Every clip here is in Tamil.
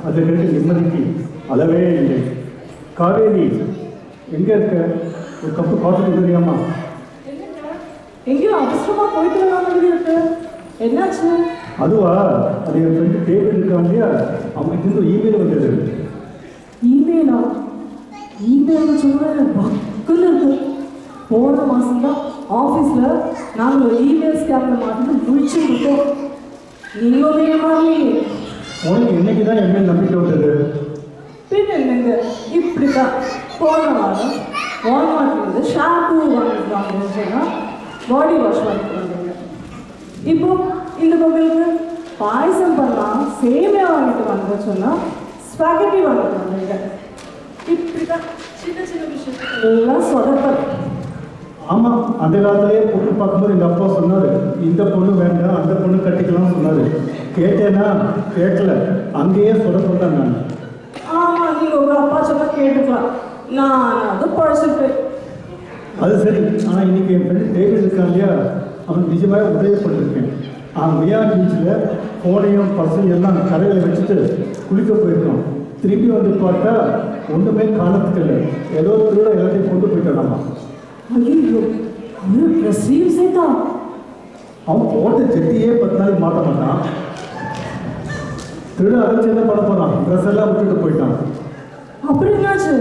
அதை கேட்டு நிம்மதிக்கு அளவே இல்லை. காவேரி எங்கே இருக்க? ஒரு கப்பு காஃபி கொடுக்குறியாம்மா? எங்கேயோ அவசரமா போயிட்டு வர மாதிரி இருக்கு. என்னாச்சு? அதுவா, அது என் ஃப்ரெண்டு டேவிட் இருக்கான் இல்லையா, அவனுக்கு இருந்து இமெயில் வந்தது. இமெயிலா? இமெயில் சொல்ற பக்குன்னு இருக்கு. போன மாதம் தான் ஆஃபீஸில் நாங்கள் ஒரு இமெயில் ஸ்கேமில் மாட்டிட்டு முடிச்சு விட்டோம். நீங்களுமே ஏமாறலையே. உனக்கு என்னைக்கு தான் எம்எல் நம்பிக்கை வந்தது? பின் என்னங்க, இப்படி தான் போன வாரம் வால்மார்ட்லேருந்து ஷாம்பூ வாங்கிட்டு சொன்னால் பாடி வாஷ் வாங்கிட்டு வந்தீங்க. இப்போ இந்த பொங்கலுக்கு பாயசம் பண்ணலாம் சேமியா வாங்கிட்டு வாங்க சொன்னால் ஸ்பாகெட்டி வாங்கிட்டு வந்தீங்க. இப்படி தான் சின்ன சின்ன விஷயத்துக்கு எல்லாம் சொதப்பல். ஆமாம், அந்த காலத்திலேயே பொண்ணு பார்க்கும்போது எங்கள் அப்பா சொன்னார், இந்த பொண்ணு வேண்டாம் அந்த பொண்ணு கட்டிக்கலாம்னு சொன்னார். கேட்டேன்னா கேட்கல, அங்கேயே சொதப்பட்டேன் நான். ஆமாம், நீங்கள் உங்கள் அப்பா சொன்னால் கேட்டுக்கலாம். நான் அதை பழச்சிருப்பேன். அது சரி. ஆனால் இன்னைக்கு என் ஃப்ரெண்டு டேவிட் இருக்கான் இல்லையா, அவனுக்கு நிஜமாக உதவிப்பட்டிருக்கேன். மியா பீச்சில் ஃபோனையும் பர்சையும் எல்லாம் கரையில் வச்சுட்டு குளிக்க போயிருக்கான். திரும்பி வந்து பார்த்தா ஒன்றுமே காணத்துக்கு இல்லை. ஏதோ திருட எல்லாத்தையும் கொண்டு போயிட்டானாமா. ஐயோ, ஒரு பிரசீவ் சேர்த்தா? அவன் போட்ட செட்டியே 10 நாளைக்கு மாட்ட மாட்டான். திருட அழைச்சி என்ன பண்ண போகிறான்? ட்ரெஸ் எல்லாம் விட்டுட்டு போயிட்டான். அப்புறம் என்னாச்சு?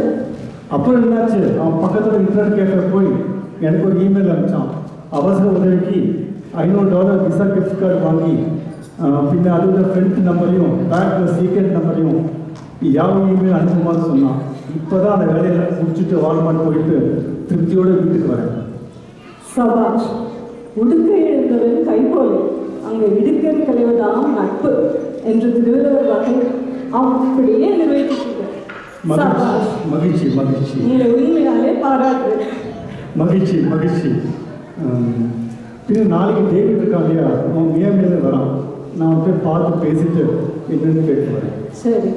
அப்புறம் என்னாச்சு, அவன் பக்கத்தில் இன்டர்நெட் கேட்க போய் எனக்கு ஒரு இமெயில் அனுப்பிச்சான். அவசர உதவிக்கு $500 விசா கிஃப்ட் கார்டு வாங்கி பின்ன அதோட ஃப்ரெண்ட் நம்பரையும் பேங்க்கில் சீக்ரெட் நம்பரையும் யாவும் இமெயில் அனுப்புமாறு சொன்னான். இப்போ தான் அந்த வேலையில் முடிச்சுட்டு வால்மார்ட் போயிட்டு திருப்தியோடு வீட்டுக்கு வரேன். சபாஷ். உடுக்க எழுந்தவன் கைப்போலே அங்கே இடுக்கை களைவதாம் நட்பு என்று திருவள்ளுவர் வகை அப்படியே நிறைவேற்றிட்டு. மகிழ்ச்சி மகிழ்ச்சி. உங்களை உண்மையாலே பாராட்டு. மகிழ்ச்சி மகிழ்ச்சி. பின்ன நாளைக்கு டேவிட் இருக்கான் இல்லையா, அவன் மேலே வரான். நான் போய் பார்த்து பேசிட்டு என்னன்னு கேட்டு வரேன். சரி.